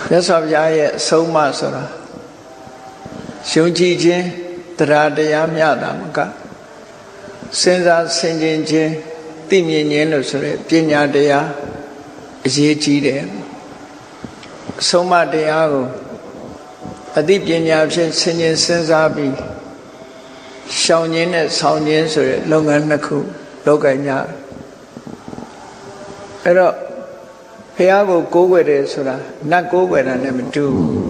မြတ်စွာဘုရားရဲ့အဆုံးအမဆိုတာယုံကြည်ခြင်းတရားတရားမျှတာမကစဉ်းစားဆင်ခြင်ခြင်းသိမြင်ခြင်းလို့ဆိုရယ်ပညာတရားအရေးကြီးတယ်အဆုံးအမတရားကိုအသိပညာဖြင့်ဆင်ခြင်စဉ်းစားပြီးရှောင်ခြင်းနဲ့ဆောင်ခြင်းဆိုရယ်လုပ်ငန်းနှစ်ခုလုပ်ကြညာအဲ့တော့ဘုရားကိုကိုးကွယ်တယ်ဆိုတာနတ်ကိုးကွယ်တာနဲ့မတူဘူး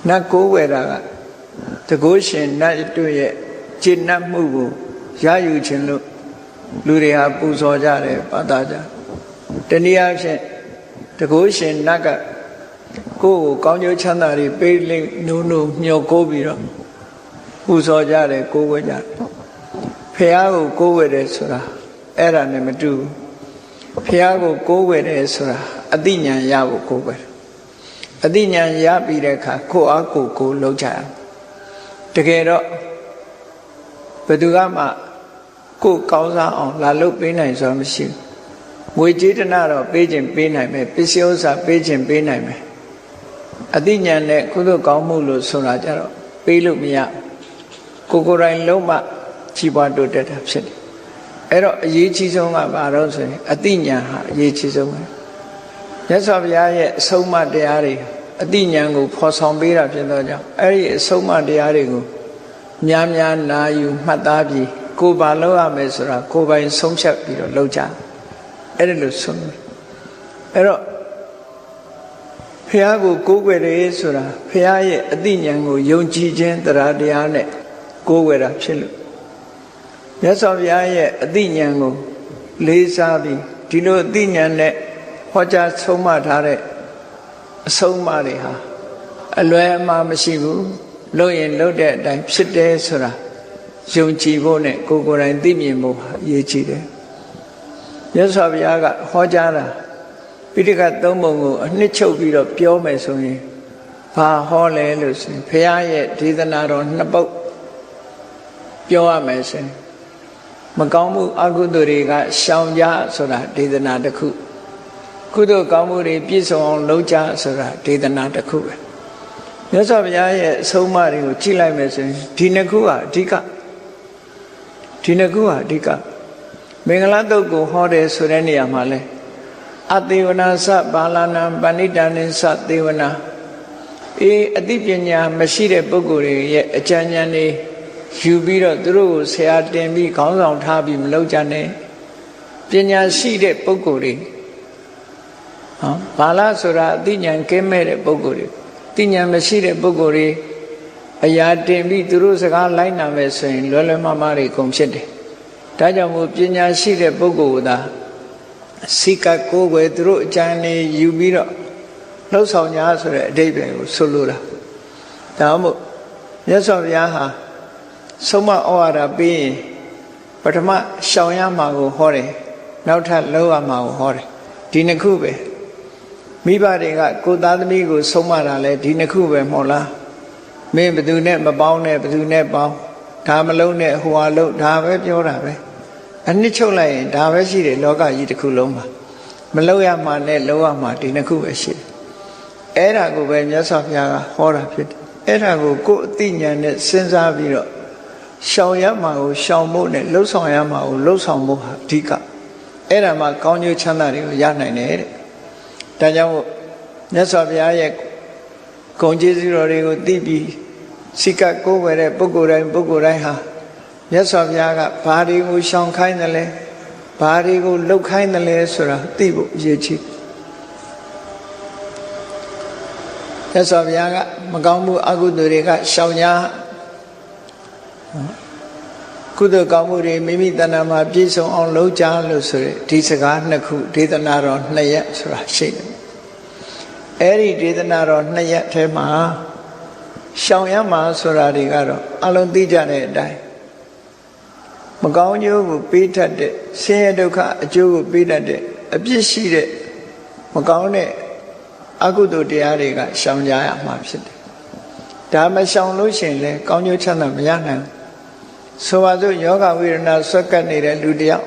နတ်ကိုးကွယ်တာကတကုရှင်နတ်တို့ရဲ့ကျင့်နှံ့မှုကိုရယူခြင်းလို့လူတွေဟာပူဇော်ကြတယ်ဘာသာကြတနည်းအားဖြင့်တကုရှင်နတ်ကကိုယ်ကိုကောင်းကျိုးချမ်းသာတွေပေးလိမ့်နိုးနိုးမျှော်ကိုးပြီးတော့ပူဇော်ကြတယ်ကိုးကွယ်ကြတယ်ဘုရားကိုကိုးကွယ်တယ်ဆိုတာအဲ့ဒါနဲ့မတူဘူးဘုရားကိုကိုးကွယ်တယ်ဆိုတာအသိဉာဏ်ရဖို့ကိုးကွယ်တယ်အသိဉာဏ်ရပြီးတဲ့အခါကိုယ်အားကိုယ်လုံးချရတကယ်တော့ဘယ်သူကမှကိုယ်ကောင်းစားအောင်လာလုပ်ပေးနိုင်ဆိုတာမရှိဘူးငွေကြေးတနာတော့ပေးခြင်းပေးနိုင်မယ်ပစ္စည်းဥစ္စာပေးခြင်းပေးနိုင်မယ်အသိဉာဏ်နဲ့ကုသိုလ်ကောင်းမှုလို့ဆိုတာကြတော့ပေးလို့မရကိုယ်တိုင်လုံးမှကြီးပွားတိုးတက်တာဖြစ်တယ်အဲ့တော့အရေးကြီးဆုံးကဘာလို့ဆိုရင်အသိဉာဏ်ဟာအရေးကြီးဆုံးပဲမြတ်စွာဘုရားရဲ့အဆုံးအမတရားတွေအသိဉာဏ်ကိုဖော်ဆောင်ပေးတာဖြစ်သောကြောင့်အဲ့ဒီအဆုံးအမတရားတွေကိုများများနာယူမှတ်သားပြီးကိုယ်ဘာလုပ်ရမယ်ဆိုတာကိုယ်ပိုင်ဆုံးဖြတ်ပြီးတော့လုပ်ကြအဲ့ဒီလိုဆုံးအဲ့တော့ဘုရားကိုကိုးကွယ်တယ်ဆိုတာဘုရားရဲ့အသိဉာဏ်ကိုယုံကြည်ခြင်းတရားတရားနဲ့ကိုးကွယ်တာဖြစ်လို့မြတ်စွာဘုရားရဲ့အသိဉာဏ်ကိုလေးစားပြီးဒီလိုအသိဉာဏ်နဲ့ဟောကြားဆုံးမထားတဲ့အဆုံးအမတွေဟာအလွယ်အမှားမရှိဘူးလုပ်ရင်လုပ်တဲ့အတိုင်းဖြစ်တယ်ဆိုတာယုံကြည်ဖို့နဲ့ကိုယ်ကိုယ်တိုင်သိမြင်ဖို့အရေးကြီးတယ်မြတ်စွာဘုရားကဟောကြားတာပိဋကတ်သုံးပုံကိုအနှစ်ချုပ်ပြီးတော့ပြောမယ်ဆိုရင်ဘာဟောလဲလို့ဆိုရင်ဘုရားရဲ့ဒေသနာတော်နှစ်ပုဒ်ပြောရမယ်ဆိုရင်မကောင်းမှုအကုသိုလ်တွေကရှောင်ကြဆိုတာဒေသနာတစ်ခုကုသိုလ်ကောင်းမှုတွေပြည့်စုံအောင်လုပ်ကြဆိုတာဒေသနာတစ်ခုပဲမြတ်စွာဘုရားရဲ့အဆုံးအမတွေကိုကြည့်လိုက်မယ်ဆိုရင်ဒီနှစ်ခုဟာအဓိကဒီနှစ်ခုဟာအဓိကမင်္ဂလာတုတ်ကိုဟောတယ်ဆိုတဲ့နေရာမှာလဲအသေဝနာသဘာလနာပဏိတနိသသေဝနာအသိပညာမရှိတဲ့ပုဂ္ဂိုလ်တွေရဲ့အကြံဉာဏ်တွေယူပြီးတော့သူတို့ကိုဆရာတင်ပြီးခေါင်းဆောင်ထားပြီးမလုပ်ကြနဲ့ပညာရှိတဲ့ပုဂ္ဂိုလ်တွေဘာလားဆိုတာအသိဉာဏ်ကင်းမဲ့တဲ့ပုဂ္ဂိုလ်တွေသိဉာဏ်မရှိတဲ့ပုဂ္ဂိုလ်တွေအရာတင်ပြီးသူတို့စကားလိုက်နာမယ်ဆိုရင်လွယ်လွယ်မမတွေကုန်ဖြစ်တယ်ဒါကြောင့်မို့ပညာရှိတဲ့ပုဂ္ဂိုလ်ကစိကကိုယ်ွယ်သူတို့အကြံဉာဏ်ယူပြီးတော့လှုပ်ဆောင်ကြဆိုတဲ့အဓိပ္ပာယ်ကိုဆိုလိုတာဒါမှမဟုတ်မြတ်စွာဘုရားဟာဆုံးမဩဝါဒပေးရင်ပထမရှောင်ရမှာကိုဟောတယ်နောက်ထပ်လုပ်ရမှာကိုဟောတယ်ဒီနှစ်ခုပဲမိဘတွေကကိုယ်သားသမီးကိုဆုံးမတာလဲဒီနှစ်ခုပဲမဟုတ်လားမင်းဘယ်သူနဲ့မပေါင်းနဲ့ဘယ်သူနဲ့ပေါင်းဒါမလုံးနဲ့ဟိုဟာလုံးဒါပဲပြောတာပဲအနှစ်ချုပ်လိုက်ရင်ဒါပဲရှိတယ်လောကကြီးတစ်ခုလုံးမှာမလုံးရမှာနဲ့လုံးရမှာဒီနှစ်ခုပဲရှိတယ်အဲ့ဒါကိုပဲမြတ်စွာဘုရားကဟောတာဖြစ်တယ်အဲ့ဒါကိုကိုယ်အသိဉာဏ်နဲ့စဉ်းစားပြီးတော့ရှောင်ရမှာကိုရှောင်ဖို့နဲ့လှုပ်ဆောင်ရမှာကိုလှုပ်ဆောင်ဖို့ဟာအဓိကအဲ့ဒါမှကောင်းကျိုးချမ်းသာတွေကိုရနိုင်တယ်တဲ့ဒါကြောင့်မြတ်စွာဘုရားရဲ့ဂုဏ်ကျေးဇူးတော်တွေကိုသိပြီးစိကကိုးဝယ်တဲ့ပုဂ္ဂိုလ်တိုင်းဟာမြတ်စွာဘုရားကဘာတွေကိုရှောင်ခိုင်းတယ်လဲဘာတွေကိုလှုပ်ခိုင်းတယ်လဲဆိုတာသိဖို့အရေးကြီးမြတ်စွာဘုရားကမကောင်းမှုအကုသိုလ်တွေကရှောင်ကြကုသိုလ်ကောင်းမှုတွေမိမိတဏ္ဍာမှာပြည့်စုံအောင်လုပ်ကြလို့ဆိုရယ်ဒီစကားနှစ်ခုဒေသနာတော်2ရက်ဆိုတာရှိတယ်အဲ့ဒီဒေသနာတော်2ရက်ထဲမှာရှောင်ရမှာဆိုတာတွေကတော့အလုံးသိကြတဲ့အတိုင်းမကောင်းကျိုးကိုပေးတတ်တဲ့ဆင်းရဲဒုက္ခအကျိုးကိုပေးတတ်တဲ့အပြစ်ရှိတဲ့မကောင်းတဲ့အကုသိုလ်တရားတွေကရှောင်ကြရမှာဖြစ်တယ်ဒါမရှောင်လို့ရှိရင်လည်းကောင်းကျိုးချမ်းသာမရနိုင်ဆိုပါစို့ယောဂဝေဒနာဆွဲကပ်နေတဲ့လူတယောက်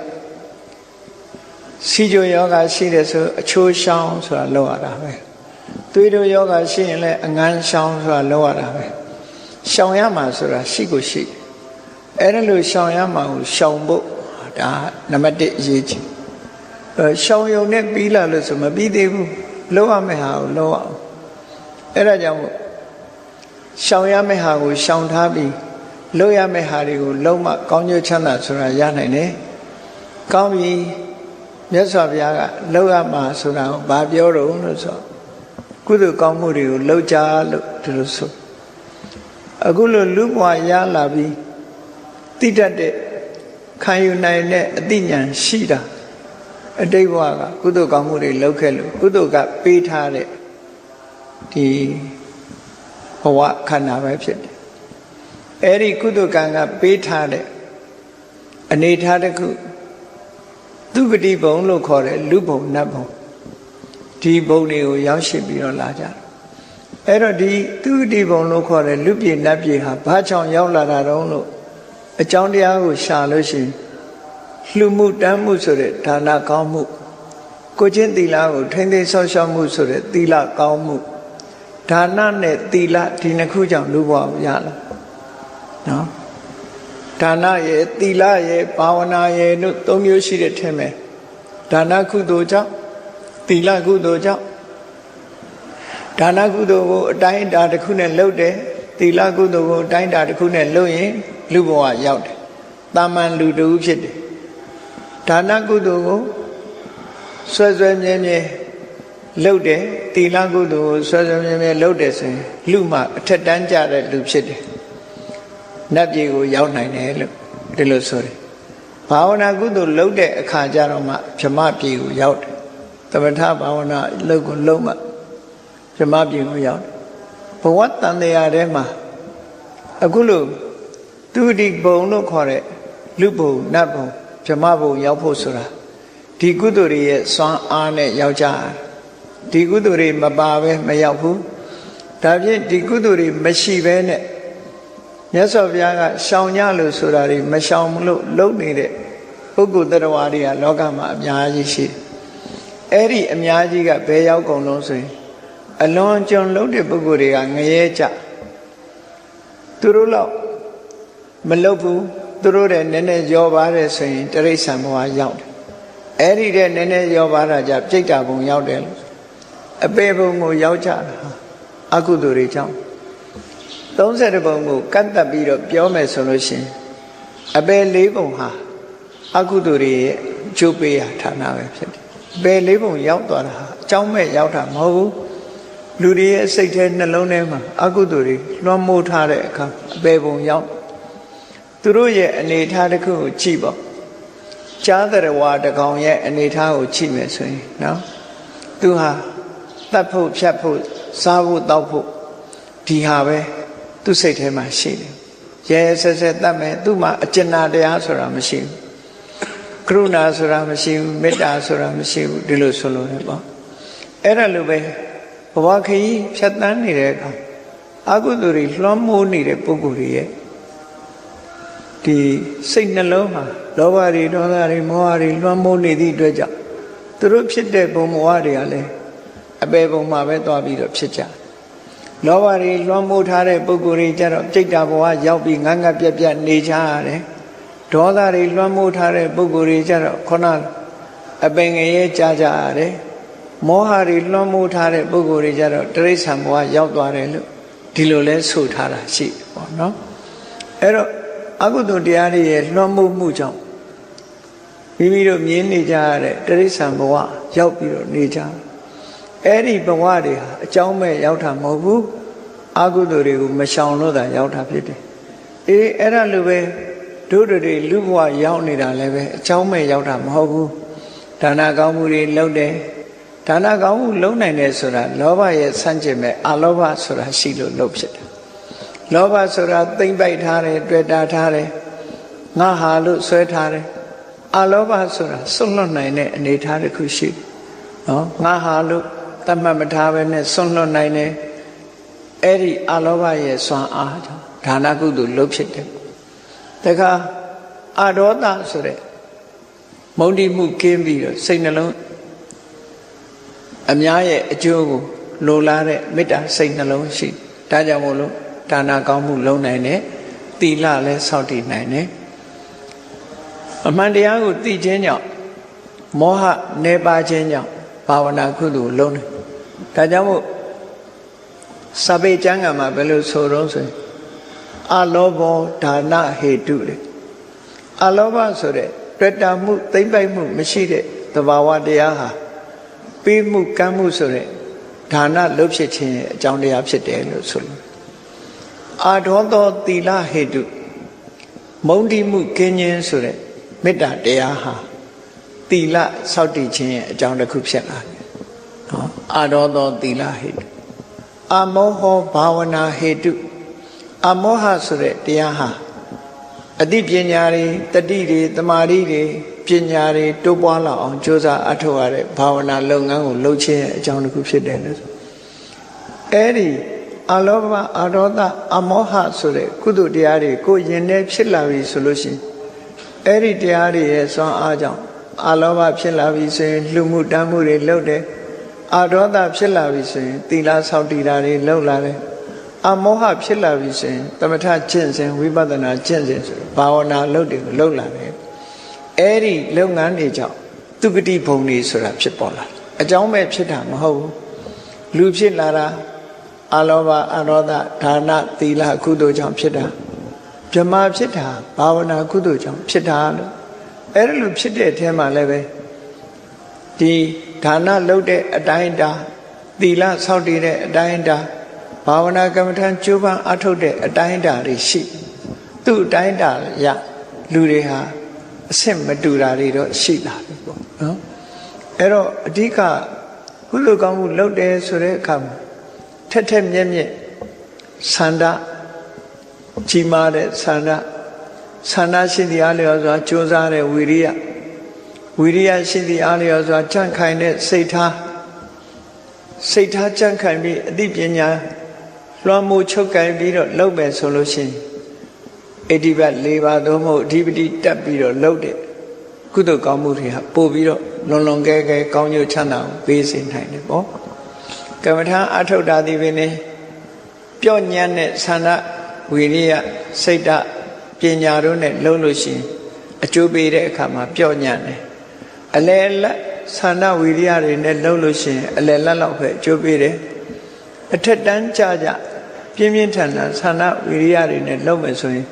စီဂျိုယောဂရှိတယ်ဆိုအချိုးရှောင်ဆိုတာလောက်ရတာပဲ သွေးတို့ယောဂရှိရင်လည်းအငန်းရှောင်ဆိုတာလောက်ရတာပဲရှောင်ရမှာဆိုတာရှိကိုရှိအဲ့ဒါလို့ရှောင်ရမှာကိုရှောင်ဖို့ဒါနံပါတ်1အရေးကြီးရှောင်ယုံနဲ့ပြီးလာလို့ဆိုမပြီးသေးဘူးလောက်ရမယ့်ဟာကိုလောက်အောင်အဲ့ဒါကြောင့်ရှောင်ရမယ့်ဟာကိုရှောင်ထားပြီးလောက်ရမယ့်ဟာတွေကိုလုံးဝကောင်းကျိုးချမ်းသာဆိုတာရနိုင်တယ်ကောင်းပြီမြတ်စွာဘုရားကလောက်ရမှာဆိုတာကိုဘာပြောတော့လို့ဆိုကုသိုလ်ကောင်းမှုတွေကိုလှုပ်ကြလို့ဒီလိုဆိုအခုလိုလူဘဝရလာပြီးတိတတ်တဲ့ခံယူနိုင်တဲ့အသိဉာဏ်ရှိတာအတိတ်ဘဝကကုသိုလ်ကောင်းမှုတွေလုပ်ခဲ့လို့ကုသိုလ်ကပေးထားတဲ့ဒီဘဝခန္ဓာပဲဖြစ်တယ်အဲ့ဒီကုသိုလ်ကံကပေးထားတဲ့အနေထားတစ်ခုသူဂတိဘုံလို့ခေါ်တဲ့လူဘုံနတ်ဘုံဒီဘုံတွေကိုရောက်ရှိပြီးတော့လာကြတယ်အဲ့တော့ဒီသူဂတိဘုံလို့ခေါ်တဲ့လူပြေနတ်ပြေဟာဘာကြောင့်ရောက်လာတာတုံးလို့အကြောင်းတရားကိုရှာလို့ရှိရင်လှူမှုတမ်းမှုဆိုတဲ့ဒါနကောင်းမှုကိုချင်းသီလကိုထိမ့်သိမ်းဆောက်ရှောက်မှုဆိုတဲ့သီလကောင်းမှုဒါနနဲ့သီလဒီနှစ်ခုကြောင့်လူဘဝကိုရလာနော်ဒါနရဲ့သီလရဲ့ဘာဝနာရဲ့တို့သုံးမျိုးရှိတဲ့ထဲမှာဒါနကုသိုလ်ကြောင့်သီလကုသိုလ်ကြောင့်ဒါနကုသိုလ်ကိုအတိုင်းအတာတစ်ခုနဲ့လုပ်တယ်သီလကုသိုလ်ကိုအတိုင်းအတာတစ်ခုနဲ့လုပ်ရင်လူဘဝရောက်တယ်တာမန်လူတူဖြစ်တယ်ဒါနကုသိုလ်ကိုဆွဲဆွဲမြဲမြဲလုပ်တယ်သီလကုသိုလ်ကိုဆွဲဆွဲမြဲမြဲလုပ်တယ်ဆိုရင်လူမှအထက်တန်းကြတဲ့လူဖြစ်တယ်နတ်ပြည်ကိုရောက်နိုင်တယ်လို့ဒီလိုဆိုတယ်ဘာဝနာကုသိုလ်လုပ်တဲ့အခါကျတော့မှဗြဟ္မပြည်ကိုရောက်တယ်သမထဘာဝနာလုပ်ကိုလုပ်မှဗြဟ္မပြည်ကိုရောက်တယ်ဘဝတန်တရားထဲမှာအခုလို့သူဒီဘုံလို့ခေါ်တဲ့လူဘုံနတ်ဘုံဗြဟ္မဘုံရောက်ဖို့ဆိုတာဒီကုသိုလ်တွေရဲ့စွမ်းအားနဲ့ရောက်ကြဒီကုသိုလ်တွေမပါဘဲမရောက်ဘူးဒါဖြင့်ဒီကုသိုလ်တွေမရှိဘဲနဲ့မြတ်စွာဘုရားကရှောင်ကြလို့ဆိုတာတွေမရှောင်လို့လုံနေတဲ့ပုဂ္ဂိုလ်တရားဝါတွေကလောကမှာအများကြီးရှိတယ်အဲ့ဒီအများကြီးကဘယ်ရောက်ကုန်လို့ဆိုရင်အလွန်ကျွံလုံးတဲ့ပုဂ္ဂိုလ်တွေကငရဲကြသူတို့တော့မလုပ်ဘူးသူတို့တဲ့နည်းနည်းရောပါတယ်ဆိုရင်တိရစ္ဆာန်ဘဝရောက်တယ်အဲ့ဒီတဲ့နည်းနည်းရောပါတာကြပြိတ္တာဘုံရောက်တယ်လို့အပေဘုံကိုရောက်ကြတာအကုသိုလ်တွေကြောင့်30ဘုံကိုကန့်သက်ပြီးတော့ပြောမယ်ဆိုလို့ရှိရင်အပေ4ဘုံဟာအကုသိုလ်တွေရဲ့ကျိုးပေးရာဌာနပဲဖြစ်တယ်အပေ4ဘုံရောက်သွားတာဟာအကြောင်းမဲ့ရောက်တာမဟုတ်ဘူးလူတွေရဲ့စိတ်ထဲနှလုံးထဲမှာအကုသိုလ်တွေလွှမ်းမိုးထားတဲ့အခါအပေဘုံရောက်သူတို့ရဲ့အနေထားတစ်ခုကိုကြည့်ပေါ့ကြားတဲ့ဝါတကောင်ရဲ့အနေထားကိုကြည့်မယ်ဆိုရင်နော်သူဟာတတ်ဖို့ဖြတ်ဖို့စားဖို့တောက်ဖို့ဒီဟာပဲသူ့စိတ်ထဲမှာရှိတယ်ရဲဆက်ဆက်တတ်မယ်သူ့မှာအကျဉ်းတရားဆိုတာမရှိဘူးကရုဏာဆိုတာမရှိဘူးမေတ္တာဆိုတာမရှိဘူးဒီလိုဆိုလို့ရပေါ့အဲ့ဒါလိုပဲဘဝခရီးဖြတ်တန်းနေတဲ့အခါအကုသိုလ်တွေလွှမ်းမိုးနေတဲ့ပုဂ္ဂိုလ်တွေရဲ့ဒီစိတ်နှလုံးမှာလောဘတွေဒေါသတွေမောဟတွေလွှမ်းမိုးနေသည့်အတွက်ကြောင့်သူတို့ဖြစ်တဲ့ဘုံဘဝတွေကလည်းအပေဘုံမှာပဲသွားပြီးတော့ဖြစ်ကြလောဘတွေလွှမ်းမိုးထားတဲ့ပုဂ္ဂိုလ်တွေကြတော့စိတ်ဓာတ်ဘဝရောက်ပြီးငတ်ငတ်ပြက်ပြက်နေကြရတယ်ဒေါသတွေလွှမ်းမိုးထားတဲ့ပုဂ္ဂိုလ်တွေကြတော့ခုနအပင်ငရဲကြကြရတယ်မောဟတွေလွှမ်းမိုးထားတဲ့ပုဂ္ဂိုလ်တွေကြတော့တိရစ္ဆာန်ဘဝရောက်သွားတယ်လို့ဒီလိုလဲဆိုထားတာရှိတယ်ပေါ့နော်အဲ့တော့အကုသိုလ်တရားတွေရဲ့လွှမ်းမိုးမှုကြောင့်မိမိတို့မြင်နေကြရတဲ့တိရစ္ဆာန်ဘဝရောက်ပြီးတော့နေကြအဲ့ဒီဘဝတွေဟာအကြောင်းမဲ့ရောက်တာမဟုတ်ဘူးအကုသိုလ်တွေကိုမရှောင်လို့သာရောက်တာဖြစ်တယ်အေးအဲ့ဒါလိုပဲတို့တွေလူဘဝရောက်နေတာလည်းပဲအကြောင်းမဲ့ရောက်တာမဟုတ်ဘူးဒါနကောင်းမှုတွေလုပ်တယ်ဒါနကောင်းမှုလုပ်နိုင်တယ်ဆိုတာလောဘရဲ့ဆန့်ကျင်မဲ့အလောဘဆိုတာရှိလို့လုပ်ဖြစ်တယ်လောဘဆိုတာသိမ့်ပိုက်ထားတယ်တွေ့တာထားတယ်ငါဟာလို့ဆွဲထားတယ်အလောဘဆိုတာစွန့်လွတ်နိုင်တဲ့အနေထားတစ်ခုရှိတယ်နော်ငါဟာလို့တတ်မှတ်မထားပဲနဲ့စွန့်လွတ်နိုင်တယ်အဲ့ဒီအလောဘရဲ့စွမ်းအားကြောင့်ဒါနကုသိုလ်လုပ်ဖြစ်တယ်တခါအဒေါသဆိုတဲ့မုန်းတိမှုကင်းပြီးတော့စိတ်နှလုံးအများရဲ့အကျိုးကို လိုလားတဲ့မေတ္တာစိတ်နှလုံးရှိဒါကြောင့်မို့လို့ဒါနကောင်းမှုလုံးနိုင်တယ်သီလလည်းစောင့်တည်နိုင်တယ်အမှန်တရားကိုသိခြင်းကြောင့်မောဟနေပါခြင်းကြောင့်ဘာဝနာကုသိုလ်လုံးတယ်ဒါကြောင့်မို့စာပေကျမ်းဂန်မှာဘယ်လိုဆိုတော့ဆိုရင်အလောဘောဒါနဟေတုလေအလောဘဆိုတဲ့တွေ့တာမှုသိမ့်ပိုက်မှုမရှိတဲ့သဘာဝတရားဟာပေးမှုကမ်းမှုဆိုတဲ့ဒါနလုပ်ဖြစ်ခြင်းရဲ့အကြောင်းတရားဖြစ်တယ်လို့ဆိုလို့အာဒေါသောသီလဟေတုမုန်းတိမှုကင်းခြင်းဆိုတဲ့မေတ္တာတရားဟာသီလစောင့်တည်ခြင်းရဲ့အကြောင်းတစ်ခုဖြစ်လာတယ်နော်အာဒေါသောသီလဟေတုအမောဟဘာဝနာဟေတုအမောဟဆိုတဲ့တရားဟာအသိပညာတွေတတိတွေတမာတိတွေပညာတွေတိုးပွားလာအောင်ကြိုးစားအထောက်ရတဲ့ဘာဝနာလုပ်ငန်းကိုလုပ်ခြင်းရဲ့အကြောင်းတစ်ခုဖြစ်တယ်လို့အဲ့ဒီအလောဘအာဒေါသအမောဟဆိုတဲ့ကုသိုလ်တရားတွေကိုယင်ထဲဖြစ်လာပြီဆိုလို့ရှိရင်အဲ့ဒီတရားတွေရဲ့စွမ်းအားကြောင့်အလောဘဖြစ်လာပြီဆိုရင်လှမှုတမ်းမှုတွေလုပ်တယ်အာဒေါသဖြစ်လာပြီဆိုရင်သီလဆောက်တည်တာတွေလုပ်လာတယ်အမောဟဖြစ်လာပြီဆိုရင်သမထကျင့်စဉ်ဝိပဿနာကျင့်စဉ်ဆိုဘာဝနာလုပ်တယ်လုပ်လာတယ်အဲ့ဒီလုပ်ငန်းတွေကြောင့်သူဂတိဘုံတွေဆိုတာဖြစ်ပေါ်လာအကြောင်းပဲဖြစ်တာမဟုတ်ဘူးလူဖြစ်လာတာအလောဘအရောဓဒါနသီလကုသိုလ်ကြောင့်ဖြစ်တာဗြဟ္မာဖြစ်တာဘာဝနာကုသိုလ်ကြောင့်ဖြစ်တာလို့အဲ့လိုဖြစ်တဲ့အထဲမှာလည်းပဲဒီဒါနလုပ်တဲ့အတိုင်းအတာသီလဆောက်တည်တဲ့အတိုင်းအတာဘာဝနာကမ္မထံကျိုးပန်းအထုတ်တဲ့အတိုင်းအတာတွေရှိသူ့အတိုင်းအတာရလူတွေဟာအဆင့်မတူတာတွေတော့ရှိလာတယ်ပေါ့နော်အဲ့တော့အဓိကကုသိုလ်ကောင်းမှုလုပ်တယ်ဆိုတဲ့အခါမှာထက်ထက်မြက်မြက်ဆန္ဒကြီးမားတဲ့ဆန္ဒရှိသည့်အားလျော်စွာကြိုးစားတဲ့ဝိရိယရှိသည့်အားလျော်စွာကြံ့ခိုင်တဲ့စိတ်ထားကြံ့ခိုင်ပြီးအသိပညာလွှမ်းမိုးချုပ်ကိုင်ပြီးတော့လုပ်မယ်ဆိုလို့ရှိရင်အဋ္ဌိပတ်၄ပါးသို့မဟုတ်အဓိပတိတက်ပြီးတော့လုပ်တဲ့ကုသိုလ်ကောင်းမှုတွေဟာပို့ပြီးတော့လွန်ကဲကောင်းကျိုးချမ်းသာကိုပေးစေနိုင်တယ်ပေါ့ကမ္မထာအထုတ်တာဒီပင်ပျော့ညံ့တဲ့ဆန္ဒဝိရိယစိတ်ဓာတ်ပညာတို့နဲ့လုံးလို့ရှိရင်အကျိုးပေးတဲ့အခါမှာပျော့ညံ့တယ်အလယ်လက်ဆန္ဒဝိရိယတွေနဲ့လုံးလို့ရှိရင်အလယ်လက်လောက်ပဲအကျိုးပေးတယ်အထက်တန်းကြပြင်းပြင်းထန်ထန်ဆန္ဒဝိရိယတွေနဲ့လုံးမယ်ဆိုရင်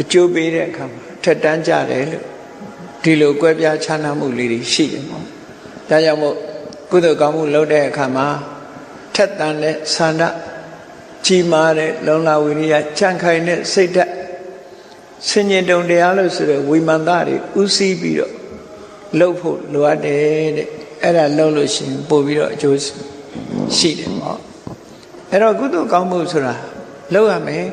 အကျိုးပေးတဲ့အခါမှာအထက်တန်းကြတယ်လို့ဒီလိုကွဲပြားခြားနားမှုလေးတွေရှိတယ်ပေါ့ဒါကြောင့်မို့ကုသိုလ်ကောင်းမှုလုပ်တဲ့အခါမှာထက်တန်တဲ့ဆန္ဒကြီးမားတဲ့လုံလဝိရိယကြံ့ခိုင်တဲ့စိတ်ဓာတ်ဆင်ញင်တုံတရားလို့ဆိုတဲ့ဝိမာန်သားတွေဥစည်းပြီးတော့လှုပ်ဖို့လိုအပ်တယ်တဲ့အဲ့ဒါလှုပ်လို့ရှိရင်ပို့ပြီးတော့အကျိုးရှိတယ်ပေါ့အဲ့တော့ကုသိုလ်ကောင်းမှုဆိုတာလှုပ်ရမယ်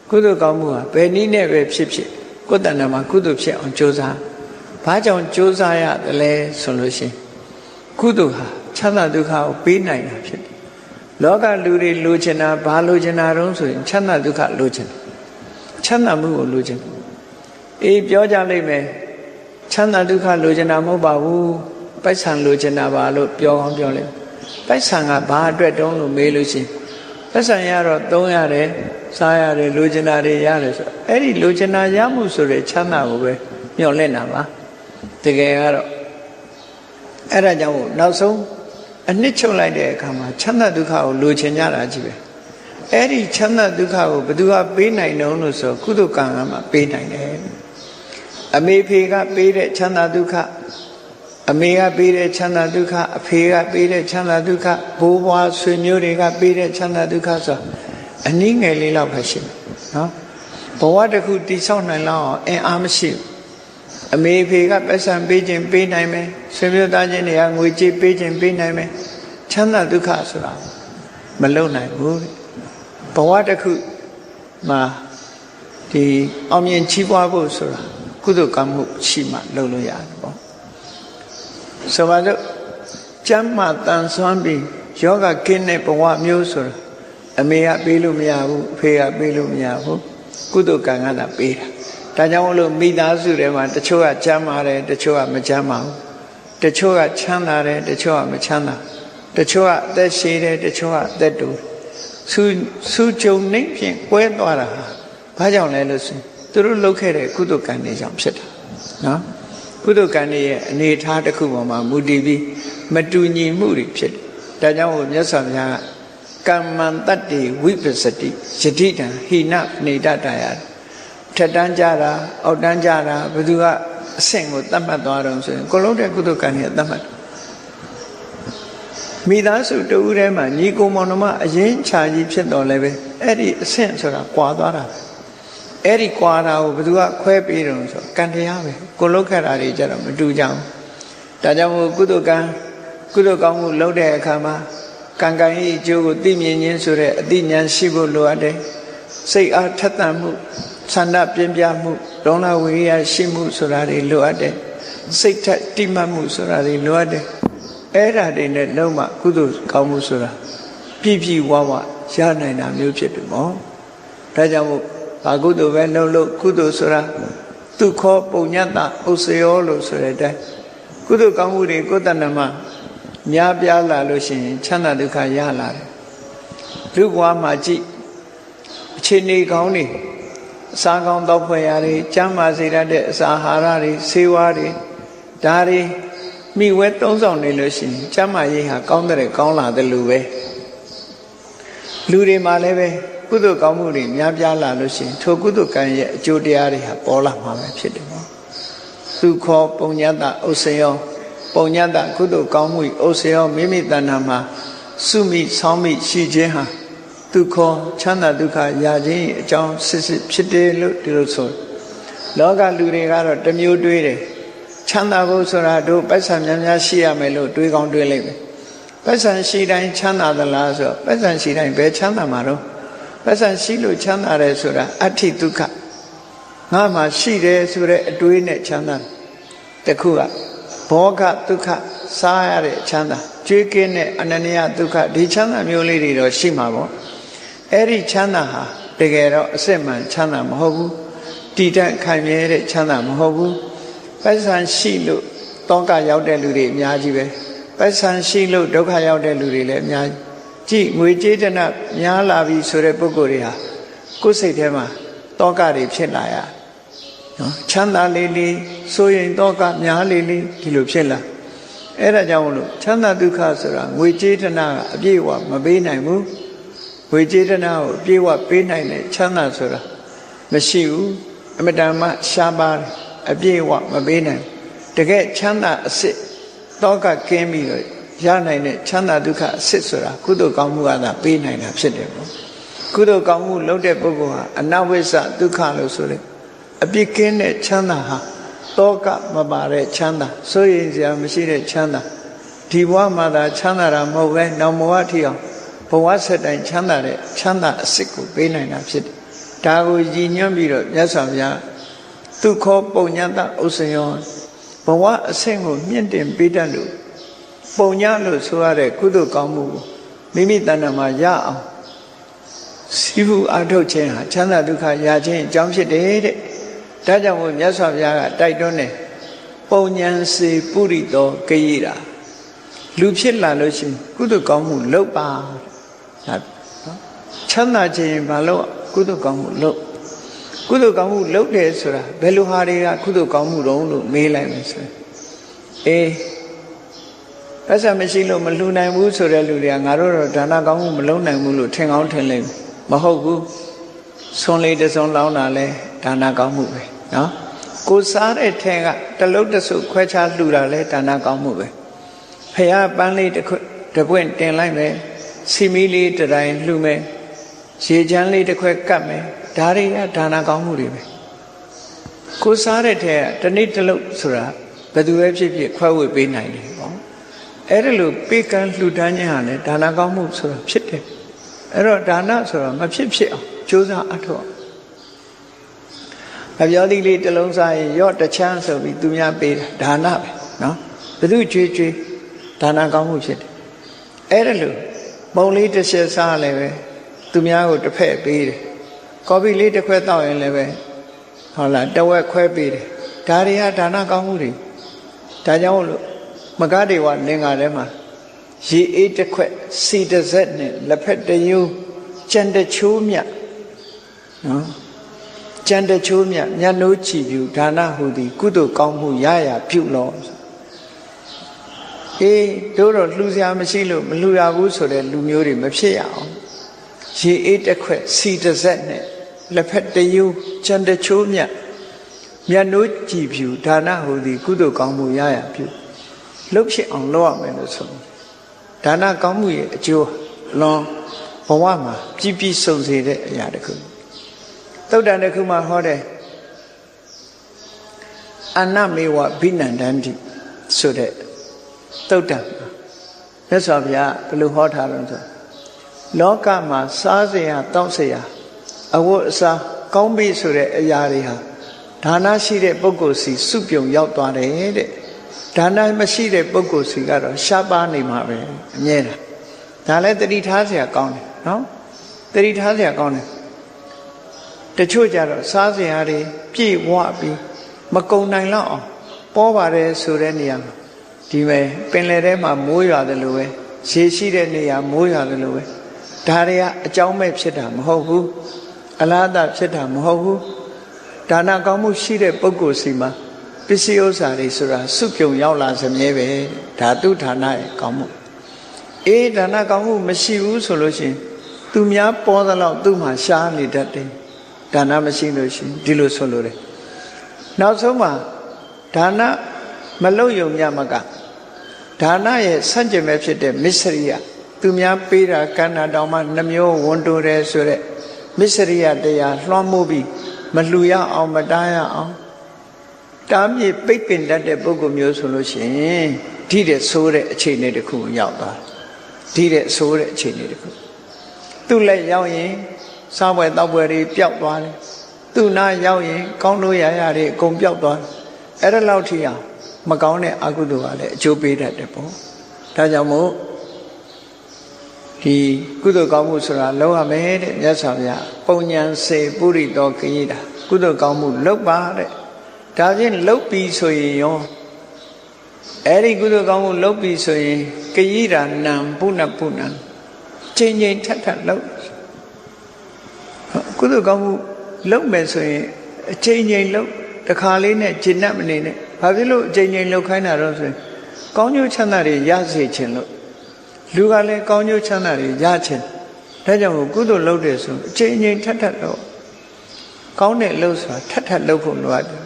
ကုသိုလ်ကောင်းမှုဟာဘယ်နည်းနဲ့ပဲဖြစ်ဖြစ်ကိုယ်တဏ္ဍာမှာကုသိုလ်ဖြစ်အောင်ကြိုးစားဘာကြောင့်ကြိုးစားရတယ်လဲဆိုလို့ရှိရင်ကုသိုလ်ဟာချမ်းသာဒုက္ခကိုပေးနိုင်တာဖြစ်တယ်လောကလူတွေလိုချင်တာဘာလိုချင်တာတုံးဆိုရင်ချမ်းသာဒုက္ခလိုချင်ချမ်းသာမှုကိုလိုချင်အေးပြောကြလိမ့်မယ်ချမ်းသာဒုက္ခလိုချင်တာမဟုတ်ပါဘူးပိုက်ဆံလိုချင်တာပါလို့ပြောကောင်းပြောလိမ့်ပိုက်ဆံကဘာအတွက်တုံးလို့မေးလို့ရှိရင်ပိုက်ဆံရတော့သုံးရတယ်စားရတယ်လိုချင်တာတွေရတယ်ဆိုအဲ့ဒီလိုချင်တာရမှုဆိုတဲ့ချမ်းသာကိုပဲမျှော်လင့်တာပါတကယ်ကတော့အဲ့ဒါကြောင့်နောက်ဆုံးအနှစ်ချုပ်လိုက်တဲ့အခါမှာချမ်းသာဒုက္ခကိုလိုချင်ကြတာကြီးပဲအဲ့ဒီချမ်းသာဒုက္ခကိုဘယ်သူကပေးနိုင်တုံးလို့ဆိုကုသိုလ်ကံကမှပေးနိုင်တယ်အမေဖေကပေးတဲ့ချမ်းသာဒုက္ခအမေကပေးတဲ့ချမ်းသာဒုက္ခအဖေကပေးတဲ့ချမ်းသာဒုက္ခဘိုးဘွားဆွေမျိုးတွေကပေးတဲ့ချမ်းသာဒုက္ခဆိုအနည်းငယ်လေးလောက်ပဲရှိတယ်နော်ဘဝတစ်ခုတည်ဆောက်နိုင်လောက်အောင်အင်အားမရှိဘူးအမေဖေကပတ်စံပေးခြင်းပေးနိုင်မယ်ဆွေမျိုးသားချင်းတွေကငွေကြေးပေးခြင်းပေးနိုင်မယ်ချမ်းသာဒုက္ခဆိုတာမလုံနိုင်ဘူးဘဝတစ်ခုမှာဒီအောင်မြင်ချီးပွားဖို့ဆိုတာကုသိုလ်ကောင်းမှုရှိမှလုပ်လို့ရတယ်ပေါ့ဆိုပါတော့ကျမ်းမာတန်ဆွမ်းပြီးယောဂကင်းတဲ့ဘဝမျိုးဆိုတာအမေကပေးလို့မရဘူးအဖေကပေးလို့မရဘူးကုသိုလ်ကံကသာပေးတာဒါကြောင့်မလို့မိသားစုထဲမှာတချို့ကချမ်းသာတယ်တချို့ကမချမ်းသာဘူးတချို့ကချမ်းသာတယ်တချို့ကမချမ်းသာ တချို့ကအသက်ရှည်တယ်တချို့ကအသက်တူဆူကြုံနေဖြင့်ကွဲသွားတာဘာကြောင့်လဲလို့ဆိုရင်သူတို့လုပ်ခဲ့တဲ့ကုသိုလ်ကံတွေကြောင့်ဖြစ်တာနော်ကုသိုလ်ကံတွေရဲ့အနေအထားတစ်ခုပေါ်မှာမူတည်ပြီးမတူညီမှုတွေဖြစ်တယ်ဒါကြောင့်မြတ်စွာဘုရားကကမ္မံတတ္တိဝိပစ္စတိယတိတံဟိနနေတတယထက်တန်းကြတာအောက်တန်းကြတာဘယ်သူကအဆင့်ကိုသတ်မှတ်သွားတော့ဆိုရင်ကိုလုံးတဲ့ကုသိုလ်ကံတွေသတ်မှတ်မိသားစုတူထဲမှာညီကိုမောင်နှမအရင်ခြာကြီးဖြစ်တော်လဲပဲအဲ့ဒီအဆင့်ဆိုတာကွာသွားတာအဲ့ဒီကွာတာကိုဘယ်သူကခွဲပေးတယ်ဆိုကံတရားပဲကိုလုံးခက်တာတွေကြတော့မတူကြဘူးဒါကြောင့်မို့ကုသိုလ်ကံကုသိုလ်ကောင်းမှုလုပ်တဲ့အခါမှာကံကံ၏အကျိုးကိုသိမြင်ခြင်းဆိုတဲ့အသိဉာဏ်ရှိဖို့လိုအပ်တယ်စိတ်အားထက်သန်မှုဆန္ဒပြင်းပြမှုဒေါနဝိရိယရှိမှုဆိုတာတွေလိုအပ်တယ်စိတ်ထက်တိမှတ်မှုဆိုတာတွေလိုအပ်တယ်အဲ့ဒါတွေနဲ့လုံးဝကုသိုလ်ကောင်းမှုဆိုတာပြည့်ပြည့်ဝဝရနိုင်တာမျိုးဖြစ်တယ်နော်ဒါကြောင့်မို့ဘာကုသိုလ်ပဲလုပ်လို့ကုသိုလ်ဆိုတာသူခောပုံညတ္တဥစ္စယောလို့ဆိုတဲ့အတိုင်းကုသိုလ်ကောင်းမှုတွေကိုယ်တဏ္ဍမှာများပြားလာလို့ရှိရင်ချမ်းသာဒုက္ခရလာတယ်လူဘဝမှာကြည့်အခြေအနေကောင်းတွေအစာကောင်းတောက်ဖွယ်ရာတွေကျန်းမာစေတတ်တဲ့အစာအာဟာရတွေဆေးဝါးတွေဒါတွေမိဝဲသုံးဆောင်နေလို့ရှိရင်ကျန်းမာရေးဟာကောင်းတဲ့ကောင်းလာတယ်လို့ပဲလူတွေမှာလည်းပဲကုသိုလ်ကောင်းမှုတွေများပြားလာလို့ရှိရင်ထိုကုသိုလ်ကံရဲ့အကျိုးတရားတွေဟာပေါ်လာမှာပဲဖြစ်တယ်နော်သူခောပုံညတ္တဥစ္စယောပုံညတ္တကုသိုလ်ကောင်းမှုဥစ္စယောမိမိတဏ္ဍာမှာစုမိဆောင်းမိရှိခြင်းဟာသူခောချမ်းသာဒုက္ခရခြင်းအကြောင်းစစ်စစ်ဖြစ်တယ်လို့ဒီလိုဆိုလောကလူတွေကတော့တစ်မျိုးတွေးတယ်ချမ်းသာဖို့ဆိုတာတို့ပိုက်ဆံများများရှိရမယ်လို့တွေးကောင်းတွေးလိုက်ပဲပိုက်ဆံရှိတိုင်းချမ်းသာသလားဆိုတော့ပိုက်ဆံရှိတိုင်းဘယ်ချမ်းသာမှာတော့ပိုက်ဆံရှိလို့ချမ်းသာတယ်ဆိုတာအဋ္ဌိဒုက္ခငါမှရှိတယ်ဆိုတဲ့အတွေးနဲ့ချမ်းသာတခုကဘောဂဒုက္ခစားရတဲ့ချမ်းသာကြွေးကင်းတဲ့အနန္တယဒုက္ခဒီချမ်းသာမျိုးလေးတွေတော့ရှိမှာပေါ့အဲ့ဒီချမ်းသာဟာတကယ်တော့အစစ်မှန်ချမ်းသာမဟုတ်ဘူးတည်တတ်ခိုင်မြဲတဲ့ချမ်းသာမဟုတ်ဘူးပိုက်ဆံရှိလို့တောကရောက်တဲ့လူတွေအများကြီးပဲပိုက်ဆံရှိလို့ဒုက္ခရောက်တဲ့လူတွေလည်းအများကြီးကြည့်ငွေကြေးတနများလာပြီဆိုတဲ့ပုဂ္ဂိုလ်တွေဟာကိုယ်စိတ်ထဲမှာတောကတွေဖြစ်လာရနော်ချမ်းသာလေးလေးဆိုရင်တောကများလေးလေးဒီလိုဖြစ်လာအဲ့ဒါကြောင့်မလို့ချမ်းသာဒုက္ခဆိုတာငွေကြေးတနကအပြည့်အဝမပေးနိုင်ဘူးငွေကြေးတနကိုအပြည့်အဝပေးနိုင်တဲ့ချမ်းသာဆိုတာမရှိဘူးအမတန်မှရှားပါတယ်အပြည့်အဝမပေးနိုင်တကယ်ချမ်းသာအစစ်တောကကင်းပြီးတော့ရနိုင်တဲ့ချမ်းသာဒုက္ခအစစ်ဆိုတာကုသိုလ်ကောင်းမှုကသာပေးနိုင်တာဖြစ်တယ်ပေါ့ကုသိုလ်ကောင်းမှုလုပ်တဲ့ပုဂ္ဂိုလ်ဟာအနဝိစ္စဒုက္ခလို့ဆိုတဲ့အပြစ်ကင်းတဲ့ချမ်းသာဟာတောကမပါတဲ့ချမ်းသာစိုးရိမ်စရာမရှိတဲ့ချမ်းသာဒီဘဝမှာသာချမ်းသာတာမဟုတ်ပဲနောက်ဘဝထီအောင်ဘဝဆက်တိုင်းချမ်းသာတဲ့ချမ်းသာအစစ်ကိုပေးနိုင်တာဖြစ်တယ်ဒါကိုရည်ညွှန်းပြီးတော့မြတ်စွာဘုရားသူခောပုံညတ္တဥစ္စယောဘဝအဆင့်ကိုမြင့်တင်ပေးတတ်လို့ပုံညလို့ဆိုရတဲ့ကုသိုလ်ကောင်းမှုကိုမိမိတဏ္ဍာမှာရအောင်စီးပူအထုတ်ခြင်းဟာချမ်းသာဒုက္ခရခြင်းအကြောင်းဖြစ်တယ်တဲ့ဒါကြောင့်မို့မြတ်စွာဘုရားကတိုက်တွန်းတယ်ပုံဉ္စေပုရိသောကရိတာလူဖြစ်လာလို့ရှိရင်ကုသိုလ်ကောင်းမှုလုပ်ပါတဲ့ချမ်းသာခြင်းဘာလို့ကုသိုလ်ကောင်းမှုလုပ်ကုသိုလ်ကောင်းမှုလုပ်တယ်ဆိုတာဘယ်လိုဟာတွေကကုသိုလ်ကောင်းမှုတုံးလို့မေးလိုက်မယ်ဆိုရင်ပတ်စံမရှိလို့မလှူနိုင်ဘူးဆိုတဲ့လူတွေကငါတို့တော့ဒါနကောင်းမှုမလုပ်နိုင်ဘူးလို့ထင်ကောင်းထင်လိမ့်မယ်မဟုတ်ဘူးဆွန်လေးတစ်စုံလောင်းတာလဲဒါနကောင်းမှုပဲနော်ကိုစားတဲ့ထဲကတလုံးတစုခွဲခြားလှူတာလဲဒါနကောင်းမှုပဲဖះပန်းလေးတစ်ပွင့်တင်လိုက်မယ်စီမီလေးတစ်တိုင်းလှူမယ်ရေချမ်းလေးတစ်ခွက်ကပ်မယ်ဒါတွေကဒါနကောင်းမှုတွေပဲကိုစားတဲ့ထဲကတနေ့တစ်လုံးဆိုတာဘယ်သူပဲဖြစ်ဖြစ်ခွဲဝေပေးနိုင်တယ်ပေါ့အဲ့ဒါလို့ပေးကမ်းလှူဒန်းခြင်းဟာလည်းဒါနကောင်းမှုဆိုတာဖြစ်တယ်အဲ့တော့ဒါနဆိုတာမဖြစ်ဖြစ်အောင်ကြိုးစားအထောက်အပြောသီးလေးတစ်လုံးစားရင်ရော့တချမ်းဆိုပြီးသူများပေးတာဒါနပဲနော်ဘယ်သူကြွေးကြွေးဒါနကောင်းမှုဖြစ်တယ်အဲ့ဒါလို့ပုံလေးတစ်ချက်စားလည်းပဲသူများကိုတစ်ဖက်ပေးတယ်ကော်ဖီလေးတစ်ခွက်တောက်ရင်လည်းပဲဟုတ်လားတဝက်ခွဲပေးတယ်ဒါတွေကဒါနကောင်းမှုတွေဒါကြောင့်လို့မဂ္ဂဒေဝလင်္ကာထဲမှာ ရေအေးတစ်ခွက်စီတစ်စက်နဲ့လက်ဖက်တယိုးကြံတချိုးမြတ်နော်ကြံတချိုးမြတ်မျက်နှိုးချီပြူဒါနဟူသည်ကုသိုလ်ကောင်းမှုရရပြုလောအေးတို့တော့လှူစရာမရှိလို့မလှူရဘူးဆိုတဲ့လူမျိုးတွေမဖြစ်ရအောင်ရေအေးတစ်ခွက်စီတစ်စက်နဲ့လက်ဖက်တယိုးကြံတချိုးမြတ်မျက်နှိုးကြည်ဖြူဒါနဟူသည်ကုသိုလ်ကောင်းမှုရရပြုလှုပ်ဖြစ်အောင်လုပ်ရမယ်လို့ဆိုဒါနကောင်းမှုရဲ့အကျိုးလွန်ဘဝမှာပြည့်ပြည့်စုံစေတဲ့အရာတစ်ခုသုတ္တန်တစ်ခုမှာဟောတယ်အနမေဝဘိနန္ဒန္တိဆိုတဲ့သုတ္တန်မြတ်စွာဘုရားဘယ်လိုဟောထားလဲဆိုလောကမှာစားစရာတောက်စရာအဝတ်အစားကောင်းပြီဆိုတဲ့အရာတွေဟာဒါနရှိတဲ့ပုဂ္ဂိုလ်စီစုပြုံရောက်သွားတယ်တဲ့ဒါနမရှိတဲ့ပုဂ္ဂိုလ်စီကတော့ရှားပါနေမှာပဲအမြဲတမ်းဒါလည်းတတိထားစရာကောင်းတယ်နော်တတိထားစရာကောင်းတယ်တချို့ကြတော့စားစရာတွေပြည့်ဝပြီးမကုံနိုင်တော့အောင်ပေါ်ပါတယ်ဆိုတဲ့နေရာမှာဒီမဲ့ပင်လယ်ထဲမှာမိုးရွာတယ်လို့ပဲရေရှိတဲ့နေရာမိုးရွာတယ်လို့ပဲဒါတွေကအကြောင်းမဲ့ဖြစ်တာမဟုတ်ဘူးအလားအဖြစ်တာမဟုတ်ဘူးဒါနကောင်းမှုရှိတဲ့ပုဂ္ဂိုလ်စီမှာပစ္စည်းဥစ္စာတွေဆိုတာစုပြုံရောက်လာစမြဲပဲဒါသူဌာနရဲ့ကောင်းမှုအေးဒါနကောင်းမှုမရှိဘူးဆိုလို့ရှိရင်သူများပေါ်သလောက်သူ့မှာရှားနေတတ်တယ်ဒါနမရှိလို့ရှိရင်ဒီလိုဆိုလို့တယ်နောက်ဆုံးမှာဒါနမလုပ်ယုံညမကဒါနရဲ့ဆန့်ကျင်ဘက်ဖြစ်တဲ့မစ္စရိယသူများပေးတာကန္နာတောင်မှနှမျိုးဝန်တိုတယ်ဆိုတဲ့မစ္စရိယတရားလွှမ်းမိုးပြီးမလှူရအောင်မတားရအောင်တားမြစ်ပိတ်ပင်တတ်တဲ့ပုဂ္ဂိုလ်မျိုးဆိုလို့ရှိရင်ဒီတဲ့ဆိုးတဲ့အခြေအနေတစ်ခုရောက်သွားဒီတဲ့ဆိုးတဲ့အခြေအနေတစ်ခုသူ့လက်ရောက်ရင်စားပွဲတောက်ပွဲတွေပျောက်သွားတယ်သူ့နားရောက်ရင်ကောင်းလို့ရရတွေအကုန်ပျောက်သွားတယ်အဲ့ဒါလောက်ထိအောင်မကောင်းတဲ့အကုသိုလ်ကလည်းအကျိုးပေးတတ်တယ်ပေါ့ဒါကြောင့်မို့ဒီကုသိုလ်ကောင်းမှုဆိုတာလုပ်ရမယ်တဲ့မြတ်စွာဘုရားပုံညာစေပုရိသောခရီးတာကုသိုလ်ကောင်းမှုလုပ်ပါတဲ့ဒါဖြင့်လုပ်ပြီးဆိုရင်ရောအဲ့ဒီကုသိုလ်ကောင်းမှုလုပ်ပြီးဆိုရင်ခရီးတာနံပုဏ္ဏပုဏ္ဏချိန်ချိန်ထပ်ထပ်လုပ်ကုသိုလ်ကောင်းမှုလုပ်မယ်ဆိုရင်အချိန်ချိန်လုပ်တခါလေးနဲ့ဂျင်းတ်မနေနဲ့ဘာဖြစ်လို့အချိန်ချိန်လုပ်ခိုင်းတာတော့ဆိုရင်ကောင်းကျိုးချမ်းသာတွေရစေခြင်းလို့လူကလည်းကောင်းကျိုးချမ်းသာတွေရခြင်းဒါကြောင့်ကုသိုလ်လုပ်တယ်ဆိုအချိန်ချင်းထပ်ထပ်တော့ကောင်းတဲ့လုပ်ဆိုတာထပ်ထပ်လုပ်ဖို့လိုအပ်တယ်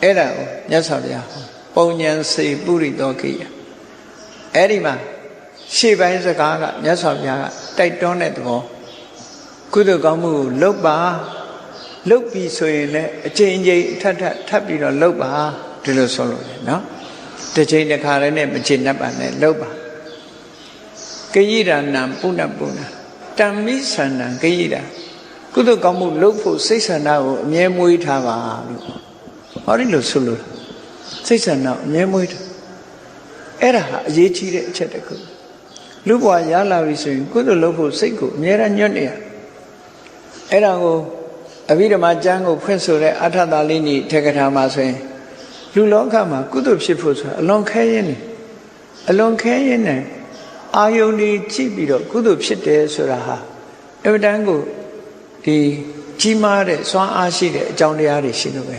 အဲ့ဒါကိုမြတ်စွာဘုရားပုံညာစေပုရိသောကိယအဲ့ဒီမှာရှေ့ပိုင်းစကားကမြတ်စွာဘုရားကတိုက်တွန်းတဲ့သဘောကုသိုလ်ကောင်းမှုကိုလုပ်ပါလုပ်ပြီးဆိုရင်လည်းအချိန်ချင်းထပ်ထပ်ပြီးတော့လုပ်ပါဒီလိုဆိုလို့နော်တစ်ချိန်တစ်ခါလည်းနဲ့မချင်တတ်ပါနဲ့လုပ်ပါကယိရဏံပုဏ္ဏပုဏ္ဏတမ္မိဆန္ဒံကယိရာကုသိုလ်ကောင်းမှုလုပ်ဖို့စိတ်ဆန္ဒကိုအမြဲမွေးထားပါလို့ဟောဒီလိုဆိုလို့စိတ်ဆန္ဒအမြဲမွေးထားအဲ့ဒါဟာအရေးကြီးတဲ့အချက်တစ်ခုလူဘဝရလာပြီဆိုရင်ကုသိုလ်လုပ်ဖို့စိတ်ကိုအမြဲတမ်းညွတ်နေရအဲ့ဒါကိုအဘိဓမ္မာကျမ်းကိုဖွင့်ဆိုတဲ့အထသာလိနိထေကထာမှာဆိုရင်လူလောကမှာကုသိုလ်ဖြစ်ဖို့ဆိုတာအလွန်ခဲရင်းနေအလွန်ခဲရင်းနေအာယုန်ကြီးကြည့်ပြီးတော့ကုသိုလ်ဖြစ်တယ်ဆိုတာဟာအမှန်တန်ကိုဒီကြီးမားတဲ့စွမ်းအားရှိတဲ့အကြောင်းတရားတွေရှိလို့ပဲ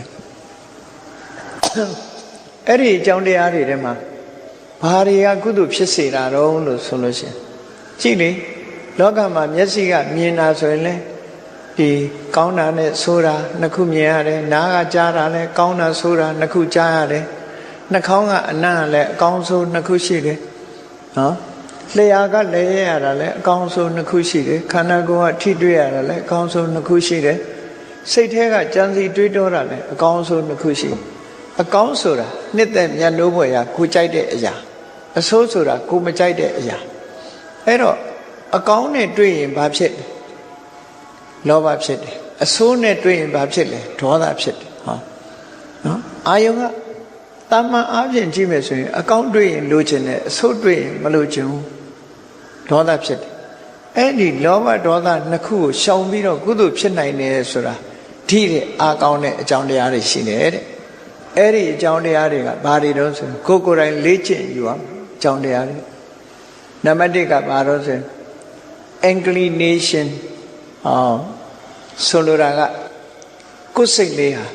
အဲ့ဒီအကြောင်းတရားတွေထဲမှာဘာတွေကကုသိုလ်ဖြစ်စေတာတော့လို့ဆိုလို့ရှိရင်ကြည့်လေလောကမှာမျက်စိကမြင်တာဆိုရင်လေဒီကောင်းတာနဲ့ဆိုးတာနှစ်ခုမြင်ရတယ်နားကကြားတာလည်းကောင်းတာဆိုးတာနှစ်ခုကြားရတယ်နှာခေါင်းကအနံ့ကလည်းအကောင်းဆုံးနှစ်ခုရှိတယ်နော်လျှာကလည်းရတာလည်းအကောင်းဆုံးနှစ်ခုရှိတယ်ခန္ဓာကိုယ်ကထိတွေ့ရတာလည်းအကောင်းဆုံးနှစ်ခုရှိတယ်စိတ်ထဲကကြံစီတွေးတောတာလည်းအကောင်းဆုံးနှစ်ခုရှိအကောင်းဆိုတာနှစ်သက်မြတ်နိုးဖွယ်ရာကိုကြိုက်တဲ့အရာအဆိုးဆိုတာကိုမကြိုက်တဲ့အရာအဲ့တော့အကောင်းနဲ့တွေ့ရင်ဘာဖြစ်လဲလောဘဖြစ်တယ်အဆိုးနဲ့တွေ့ရင်ဘာဖြစ်လဲဒေါသဖြစ်တယ်ဟောနော်အာယုံကတာမန်အားဖြင့်ကြည့်မယ်ဆိုရင်အကောင်းတွေ့ရင်လိုချင်တယ်အဆိုးတွေ့ရင်မလိုချင်ဘူးဒေါသဖြစ်တယ်အဲ့ဒီလောဘဒေါသနှစ်ခုကိုရှောင်ပြီးတော့ကုသိုလ်ဖြစ်နိုင်တယ်ဆိုတာဒီတဲ့အားကောင်းတဲ့အကြောင်းတရားတွေရှိတယ်တဲ့အဲ့ဒီအကြောင်းတရားတွေကဘာတွေတော့ဆိုကိုယ်ကိုယ်တိုင်လေ့ကျင့်ယူအောင်အကြောင်းတရားတွေ နံပါတ်1ကဘာလို့ဆို inclination ဆိုလိုတာကကိုယ်စိတ်လေးဟာ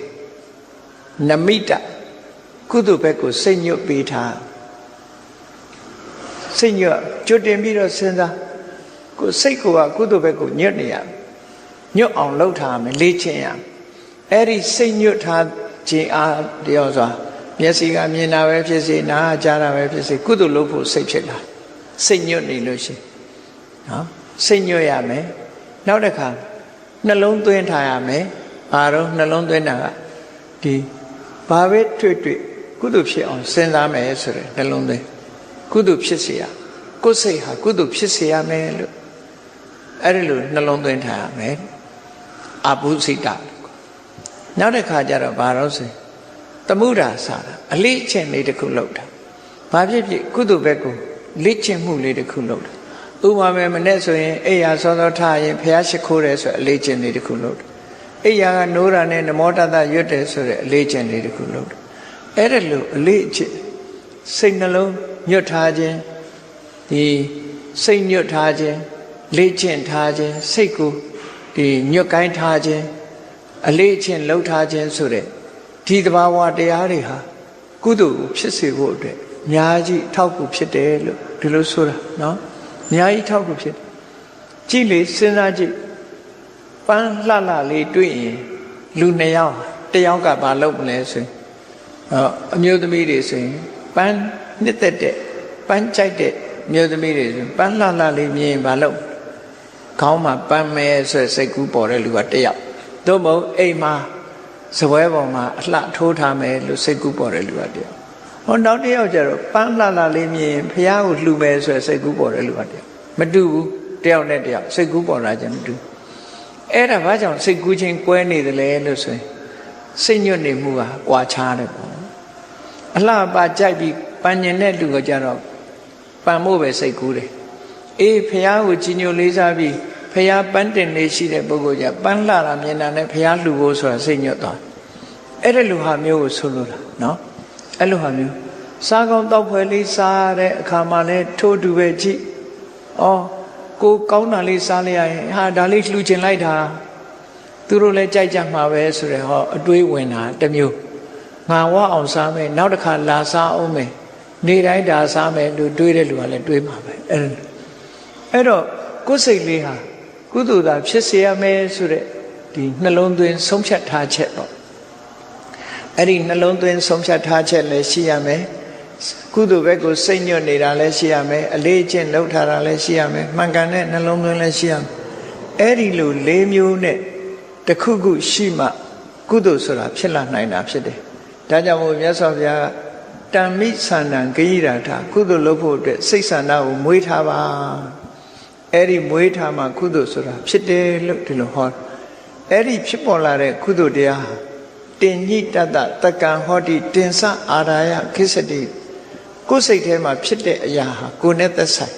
နမိတကုသိုလ်ဘက်ကိုစိတ်ညွတ်ပေးထားစိတ်ညွတ်ကြွတင်ပြီးတော့စဉ်းစားကိုယ်စိတ်ကကုသိုလ်ဘက်ကိုညွတ်နေရညွတ်အောင်လုပ်ထားမယ်လေ့ကျင့်ရအဲ့ဒီစိတ်ညွတ်ထားခြင်းအားတရားစွာမျက်စိကမြင်တာပဲဖြစ်စေနားကြားတာပဲဖြစ်စေကုသိုလ်လုပ်ဖို့စိတ်ဖြစ်လာစိတ်ညွတ်နေလို့ရှိနော်စိတ်ညွတ်ရမယ်နောက်တစ်ခါနှလုံးသွင်းထားရမယ်ဘာတော့နှလုံးသွင်းတာကဒီဘာပဲတွေ့ကုသိုလ်ဖြစ်အောင်စဉ်းစားမယ်ဆိုရယ်နှလုံးသွင်းကုသိုလ်ဖြစ်စေရကိုယ်စိတ်ဟာကုသိုလ်ဖြစ်စေရမယ်လို့အဲ့ဒီလိုနှလုံးသွင်းထားရမယ်အဘုစိတနောက်တစ်ခါကျတော့ဘာလို့ဆိုသမုဒ္ဒါစာအလေးချင်းလေးတစ်ခုလုပ်တာဘာဖြစ်ဖြစ်ကုသိုလ်ဘက်ကိုလေ့ကျင့်မှုလေးတစ်ခုလုပ်တာဥပမာမနဲ့ဆိုရင်အိယာစောစောထားရင်ဘုရားရှိခိုးတယ်ဆိုအလေးကျင့်လေးတစ်ခုလုပ်တယ်အိယာကနိုးတာနဲ့နမောတတရွတ်တယ်ဆိုတဲ့အလေးကျင့်လေးတစ်ခုလုပ်တယ်အဲ့ဒါလိုအလေးကျင့်စိတ်နှလုံးညွတ်ထားခြင်းဒီစိတ်ညွတ်ထားခြင်းလေ့ကျင့်ထားခြင်းစိတ်ကိုဒီညွတ်ကိုင်းထားခြင်းအလေးကျင့်လှုပ်ထားခြင်းဆိုတဲ့ဒီသဘာဝတရားတွေဟာကုသိုလ်ကိုဖြစ်စေဖို့အတွက်အများကြီးထောက်ကူဖြစ်တယ်လို့ဒီလိုဆိုတာနော်အများကြီးထောက်ကူဖြစ်ကြည့်လေစဉ်းစားကြည့်ပန်းလှလှလေးတွေ့ရင်လူ2ယောက်တစ်ယောက်ကဘာလုပ်မလဲဆိုရင်အမျိုးသမီးတွေဆိုရင်ပန်းနှစ်သက်တဲ့ပန်းကြိုက်တဲ့မျိုးသမီးတွေဆိုပန်းလှလှလေးမြင်ရင်ဘာလုပ်ခေါင်းမှာပန်းမဲဆိုစိတ်ကူးပေါ်တဲ့လူကတစ်ယောက်သို့မဟုတ်အိမ်မှာစပွဲပေါ်မှာအလှထိုးထားမယ်လို့စိတ်ကူးပေါ်တဲ့လူကတစ်ယောက်ဟောနောက်တစ်ယောက်ကျတော့ပန်းလှလှလေးမြင်ရင်ဖះကိုလှူမယ်ဆိုစိတ်ကူးပေါ်တဲ့လူကတစ်ယောက်မတူဘူးတစ်ယောက်နဲ့တစ်ယောက်စိတ်ကူးပေါ်တာကြမတူအဲ့ဒါဘာကြောင့်စိတ်ကူးချင်းကွဲနေတယ်လဲလို့ဆိုရင်စိတ်ညွတ်နေမှုကကွာခြားတယ်ပေါ့အလှပါကြိုက်ပြီးပန်းညင်တဲ့လူကကြတော့ပန်းမို့ပဲစိတ်ကူးတယ်အေးဖះကိုကြီးညိုလေးစားပြီးဖះပန်းတင်လေးရှိတဲ့ပုဂ္ဂိုလ်ကပန်းလှတာမြင်တာနဲ့ဖះလှူဖို့ဆိုတာစိတ်ညွတ်သွားအဲ့ဒီလူဟာမျိုးကိုဆိုလိုတာနော်အဲ့လိုဟာမျိုးစားကောင်းတောက်ဖွယ်လေးစားတဲ့အခါမှာလည်းထိုးတူပဲကြည့်ဩကိုကောင်းတာလေးစားလိုက်ရရင်ဟာဒါလေးလှူချင်လိုက်တာသူတို့လည်းကြိုက်ကြမှာပဲဆိုရယ်ဟောအတွေးဝင်တာတစ်မျိုးငါဝအောင်စားမယ်နောက်တစ်ခါလာစားအောင်မယ်နေတိုင်းဒါစားမယ်လို့တွေးတဲ့လူကလည်းတွေးမှာပဲအဲ့တော့ကိုယ်စိတ်လေးဟာကုသိုလ်သာဖြစ်စေရမယ်ဆိုတဲ့ဒီနှလုံးသွင်းဆုံးဖြတ်ထားချက်ပေါ့အဲ့ဒီနှလုံးသွင်းဆုံးဖြတ်ထားချက်လည်းရှိရမယ်ကုသိုလ်ဘက်ကိုစိတ်ညွတ်နေတာလည်းရှိရမယ်အလေးကျင့်လုပ်ထားတာလည်းရှိရမယ်မှန်ကန်တဲ့နှလုံးသွင်းလည်းရှိရမယ်အဲ့ဒီလို၄မျိုးနဲ့တစ်ခုခုရှိမှကုသိုလ်ဆိုတာဖြစ်လာနိုင်တာဖြစ်တယ်ဒါကြောင့်မို့မြတ်စွာဘုရားကတံမိဆန္ဒံဂိရိတာကုသိုလ်လုပ်ဖို့အတွက်စိတ်ဆန္ဒကိုမွေးထားပါအဲ့ဒီမွေးထားမှကုသိုလ်ဆိုတာဖြစ်တယ်လို့ဒီလိုဟောအဲ့ဒီဖြစ်ပေါ်လာတဲ့ကုသိုလ်တရားဟာတင်ညိတတတက္ကံဟောတိတင်စအာရာယခိစ္စတိကိုယ်စိတ်ထဲမှာဖြစ်တဲ့အရာဟာကိုယ်နဲ့သက်ဆိုင်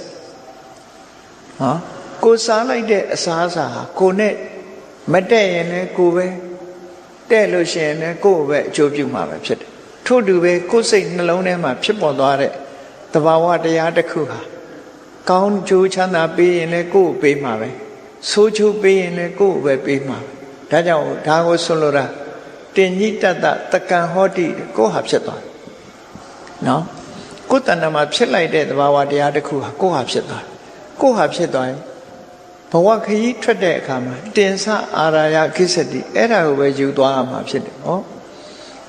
ကိုယ်စားလိုက်တဲ့အစားအစာဟာကိုယ်နဲ့မတက်ရင်လည်းကိုယ်ပဲတဲ့လို့ရှိရင်လည်းကိုယ်ပဲအကျိုးပြုမှာပဲဖြစ်တယ်ထို့တူပဲကိုယ်စိတ်နှလုံးထဲမှာဖြစ်ပေါ်သွားတဲ့သဘာဝတရားတစ်ခုဟာကောင်းကျိုးချမ်းသာပေးရင်လည်းကိုယ်ပေးမှာပဲဆိုးကျိုးပေးရင်လည်းကိုယ်ပဲပေးမှာပဲဒါကြောင့်ဒါကိုဆိုလိုတာတင်ညိတတတက္ကံဟောတိကိုယ်ဟာဖြစ်သွားတယ်နော်ကိုယ်တဏ္ဍာမှာဖြစ်လိုက်တဲ့သဘာဝတရားတစ်ခုဟာကိုယ်ဟာဖြစ်သွားတယ်ကိုယ်ဟာဖြစ်သွားရင်ဘဝခရီးထွက်တဲ့အခါမှာတင်စအာရာယခိစ္စတိအဲ့ဒါကိုပဲယူသွားရမှာဖြစ်တယ်ဟော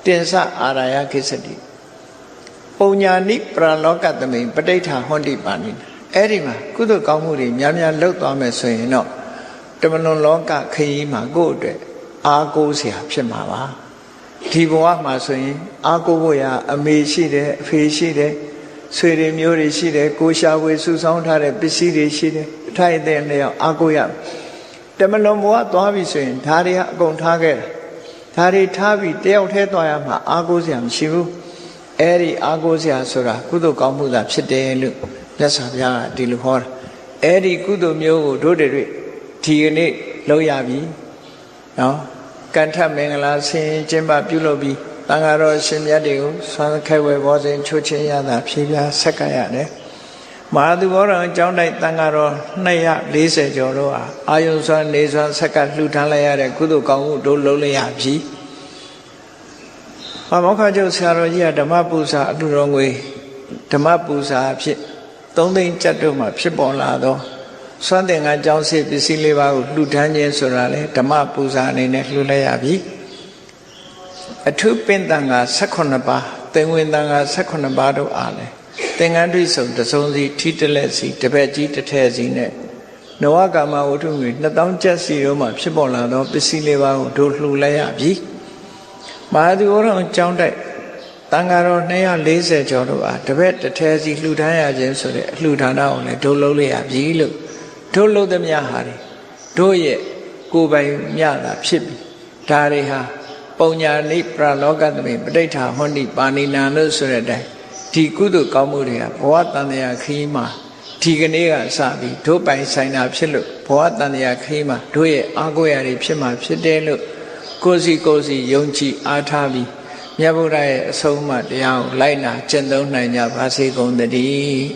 တင်စအာရာယခိစ္စတိပုံညာနိပရလောကသမိန်ပဋိဋ္ဌာဟောတိပါဏိအဲ့ဒီမှာကုသိုလ်ကောင်းမှုတွေများများလုပ်သွားမယ်ဆိုရင်တော့တမလွန်လောကခရီးမှာကိုယ့်အတွက်အားကိုးစရာဖြစ်မှာပါဒီဘဝမှာဆိုရင်အားကိုးဖို့ရအမေရှိတယ်အဖေရှိတယ်ဆွေတွေမျိုးတွေရှိတယ်ကိုရှာဝေစုဆောင်းထားတဲ့ပစ္စည်းတွေရှိတယ်အထိုက်အသင့်လည်းအားကိုးရတမလွန်ဘဝသွားပြီဆိုရင်ဒါတွေအကုန်ထားခဲ့တာဒါတွေထားပြီးတယောက်တည်းသွားရမှာအားကိုးစရာမရှိဘူးအဲ့ဒီအားကိုးစရာဆိုတာကုသိုလ်ကောင်းမှုသာဖြစ်တယ်လို့မြတ်စွာဘုရားကဒီလိုဟောတာအဲ့ဒီကုသိုလ်မျိုးကိုတို့တွေဒီကနေ့လုပ်ရပြီနော်ကံထမင်္ဂလာဆင်ကျင်းပပြုလုပ်ပြီးတန်ဃာတော်ရှင်မြတ်တွေကိုဆွမ်းခိုက်ဝဲဘောဇင်ချိုးချင်းရတာဖြေပြဆက်ကရတယ်မ မဟာသူဘောတော်အကြောင်းတိုက်တန်ဃာတော်240ကျော်တို့ဟာအာယုံစွာနေစွာဆက်ကလှူထမ်းလိုက်ရတဲ့ကုသိုလ်ကောင်းမှုတို့လုံးလိုက်ရပြီ။မောက္ခကျုပ်ဆရာတော်ကြီးကဓမ္မပူဇာအလှူတော်ငွေဓမ္မပူဇာအဖြစ်3 သိန်းကျပ်တို့မှာဖြစ်ပေါ်လာသောစွမ်းသင်္ကန်းကျောင်းစစ်ပစ္စည်း၄ပါးကိုလှူဒန်းခြင်းဆိုတာလေဓမ္မပူဇာအနေနဲ့လှူလိုက်ရပြီအထုပင်တန်က18ပါးသင်္ဝင်တန်က18ပါးတို့အားလေသင်္ကန်းတွေ့ဆုံတစုံစီထီတလက်စီတပည့်ကြီးတစ်ထည့်စီနဲ့နဝကာမဝတ္ထုငွေ2000ကျပ်စီတို့မှာဖြစ်ပေါ်လာသောပစ္စည်း၄ပါးကိုတို့လှူလိုက်ရပြီမဟာသူဘောတော်ကျောင်းတိုက်တန်ဃာတော်240ကျော်တို့အားတပည့်တစ်ထည့်စီလှူဒန်းရခြင်းဆိုတဲ့အလှူဒါနကိုလည်းတို့လုံးလိုက်ရပြီလို့တို့လုံးသမျှဟာတို့ရဲ့ကိုယ်ပိုင်မြတာဖြစ်ပြီဒါတွေဟာပုံညာနိပရလောကသမိပဋိဋ္ဌာဟောတိပါဏိနာလို့ဆိုတဲ့အတိုင်းဒီကုသိုလ်ကောင်းမှုတွေကဘဝတန်တရားခရီးမှာဒီကနေ့ကစပြီးတို့ပိုင်ဆိုင်တာဖြစ်လို့ဘဝတန်တရားခရီးမှာတို့ရဲ့အားကိုးရာတွေဖြစ်မှာဖြစ်တယ်လို့ကိုယ်စီယုံကြည်အားထားပြီးမြတ်ဗုဒ္ဓရဲ့အဆုံးအမတရားကိုလိုက်နာကျင့်သုံးနိုင်ကြပါစေကုန်သတည်း